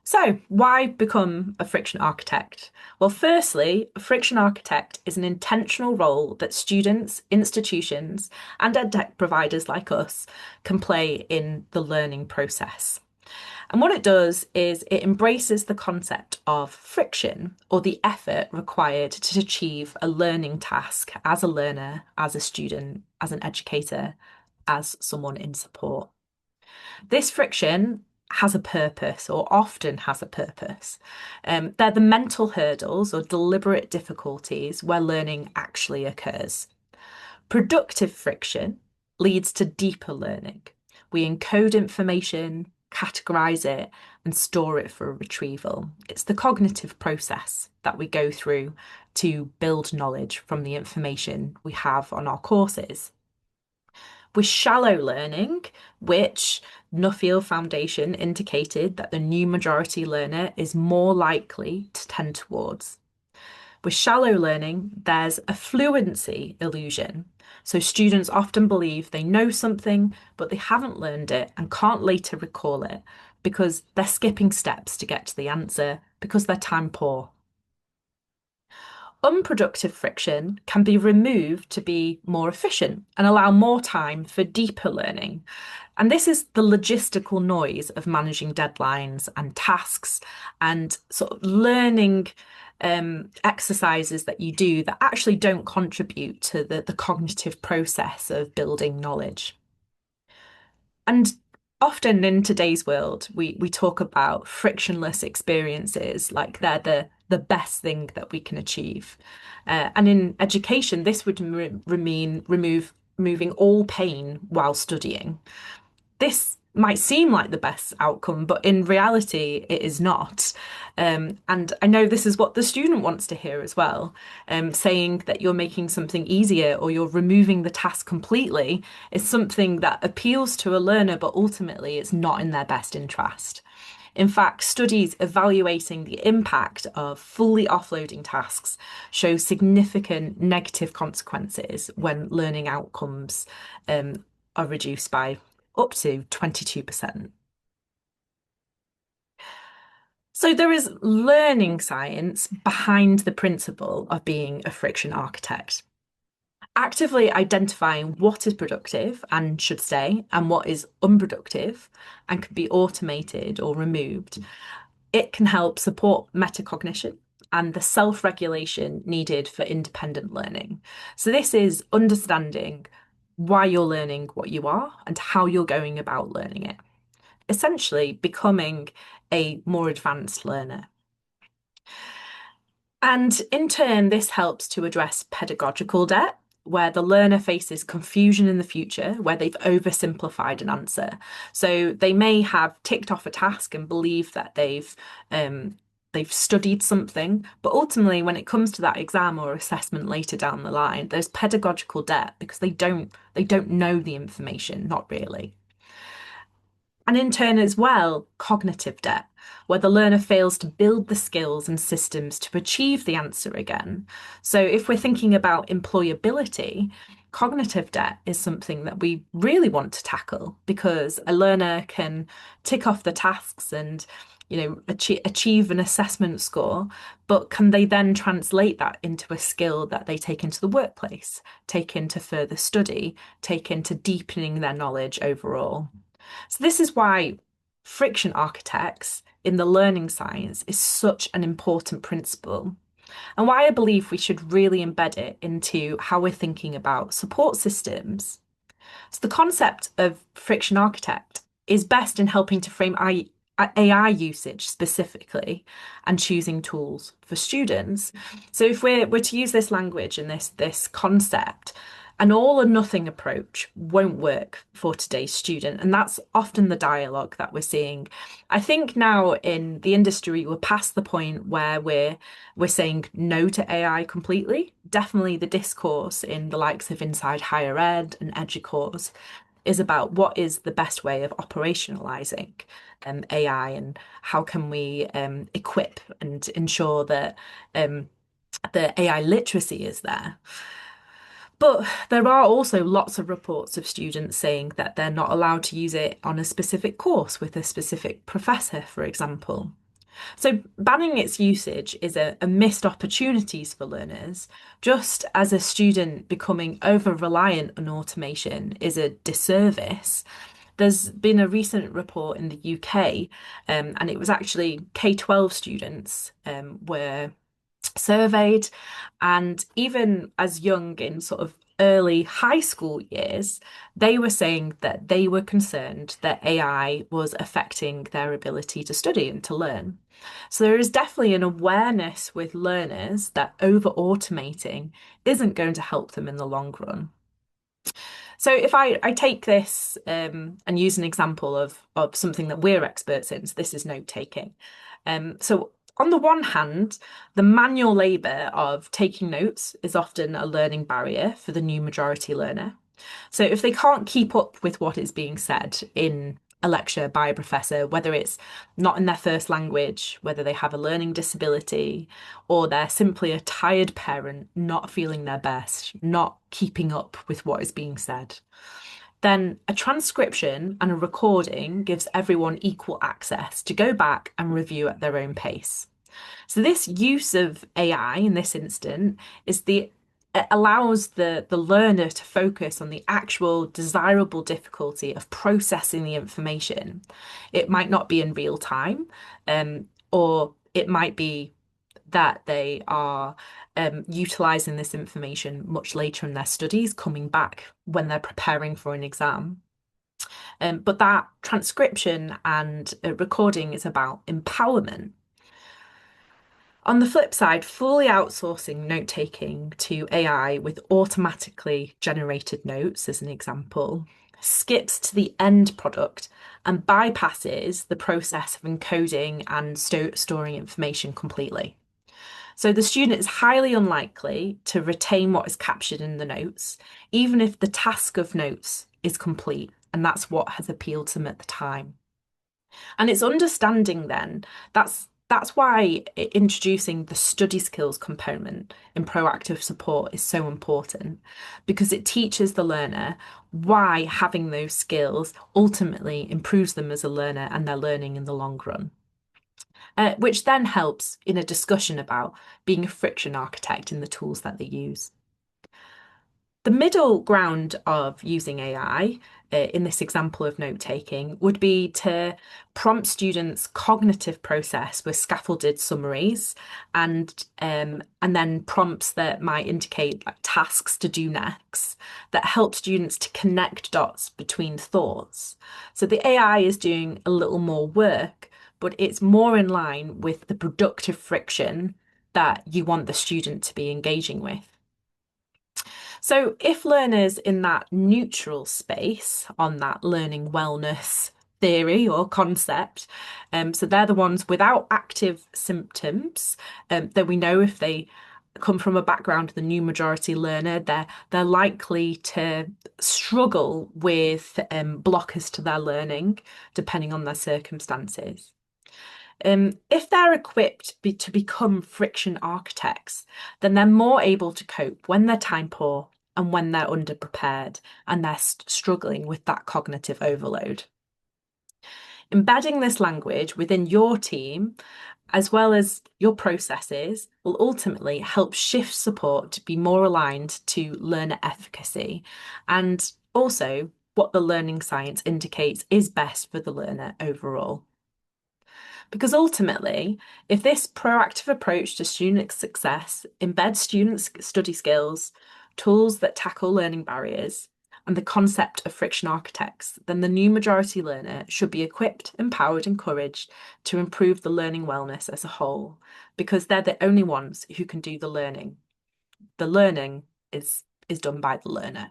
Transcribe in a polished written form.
So, why become a friction architect? Well, firstly, a friction architect is an intentional role that students, institutions, and edtech providers like us can play in the learning process. And what it does is it embraces the concept of friction or the effort required to achieve a learning task as a learner, as a student, as an educator, as someone in support. This friction has a purpose or often has a purpose. They're the mental hurdles or deliberate difficulties where learning actually occurs. Productive friction leads to deeper learning. We encode information, categorize it, and store it for retrieval. It's the cognitive process that we go through to build knowledge from the information we have on our courses. With shallow learning, which Nuffield Foundation indicated that the new majority learner is more likely to tend towards. With shallow learning, there's a fluency illusion. So students often believe they know something, but they haven't learned it and can't later recall it because they're skipping steps to get to the answer because they're time poor. Unproductive friction can be removed to be more efficient and allow more time for deeper learning. And this is the logistical noise of managing deadlines and tasks and sort of learning exercises that you do that actually don't contribute to the cognitive process of building knowledge. And often in today's world, we talk about frictionless experiences like they're the best thing that we can achieve. And in education, this would mean removing all pain while studying. This might seem like the best outcome, but in reality, it is not. And I know this is what the student wants to hear as well. Saying that you're making something easier or you're removing the task completely is something that appeals to a learner, but ultimately it's not in their best interest. In fact, studies evaluating the impact of fully offloading tasks show significant negative consequences when learning outcomes are reduced by up to 22%. So there is learning science behind the principle of being a friction architect. Actively identifying what is productive and should stay and what is unproductive and can be automated or removed, it can help support metacognition and the self-regulation needed for independent learning. So this is understanding why you're learning what you are and how you're going about learning it. Essentially becoming a more advanced learner. And in turn, this helps to address pedagogical debt, where the learner faces confusion in the future, where they've oversimplified an answer. So they may have ticked off a task and believe that they've studied something, but ultimately, when it comes to that exam or assessment later down the line, there's pedagogical debt because they don't know the information, not really. And in turn, as well, cognitive debt, where the learner fails to build the skills and systems to achieve the answer again. So, if we're thinking about employability, cognitive debt is something that we really want to tackle because a learner can tick off the tasks and achieve an assessment score, but can they then translate that into a skill that they take into the workplace, take into further study, take into deepening their knowledge overall? So this is why friction architects in the learning science is such an important principle, and why I believe we should really embed it into how we're thinking about support systems. So the concept of friction architect is best in helping to frame AI usage specifically and choosing tools for students. So if we're to use this language and this concept, an all or nothing approach won't work for today's student. And that's often the dialogue that we're seeing. I think now in the industry, we're past the point where we're saying no to AI completely. Definitely the discourse in the likes of Inside Higher Ed and EduCourse is about what is the best way of operationalizing AI and how can we equip and ensure that the AI literacy is there. But there are also lots of reports of students saying that they're not allowed to use it on a specific course with a specific professor, for example. So banning its usage is a missed opportunities for learners, just as a student becoming over-reliant on automation is a disservice. There's been a recent report in the UK, and it was actually K-12 students were surveyed, and even as young in sort of early high school years, they were saying that they were concerned that AI was affecting their ability to study and to learn. So there is definitely an awareness with learners that over automating isn't going to help them in the long run. So if I take this and use an example of something that we're experts in, so this is note taking. So on the one hand, the manual labour of taking notes is often a learning barrier for the new majority learner. So if they can't keep up with what is being said in a lecture by a professor, whether it's not in their first language, whether they have a learning disability, or they're simply a tired parent not feeling their best, not keeping up with what is being said, then a transcription and a recording gives everyone equal access to go back and review at their own pace. So this use of AI in this instant is the it allows the learner to focus on the actual desirable difficulty of processing the information. It might not be in real time, or it might be that they are utilizing this information much later in their studies, coming back when they're preparing for an exam. But that transcription and recording is about empowerment. On the flip side, fully outsourcing note taking to AI with automatically generated notes, as an example, skips to the end product and bypasses the process of encoding and storing information completely. So the student is highly unlikely to retain what is captured in the notes, even if the task of notes is complete, and that's what has appealed to them at the time. And it's understanding then that's why introducing the study skills component in proactive support is so important, because it teaches the learner why having those skills ultimately improves them as a learner and their learning in the long run. Which then helps in a discussion about being a friction architect in the tools that they use. The middle ground of using AI in this example of note taking would be to prompt students' cognitive process with scaffolded summaries and then prompts that might indicate like tasks to do next that help students to connect dots between thoughts. So the AI is doing a little more work, but it's more in line with the productive friction that you want the student to be engaging with. So, if learners in that neutral space on that learning wellness theory or concept, so they're the ones without active symptoms, then we know if they come from a background of the new majority learner, they're likely to struggle with blockers to their learning, depending on their circumstances. If they're equipped to become friction architects, then they're more able to cope when they're time poor and when they're underprepared and they're struggling with that cognitive overload. Embedding this language within your team, as well as your processes, will ultimately help shift support to be more aligned to learner efficacy and also what the learning science indicates is best for the learner overall. Because ultimately, if this proactive approach to student success embeds students' study skills, tools that tackle learning barriers, and the concept of friction architects, then the new majority learner should be equipped, empowered, encouraged to improve the learning wellness as a whole, because they're the only ones who can do the learning. The learning is done by the learner.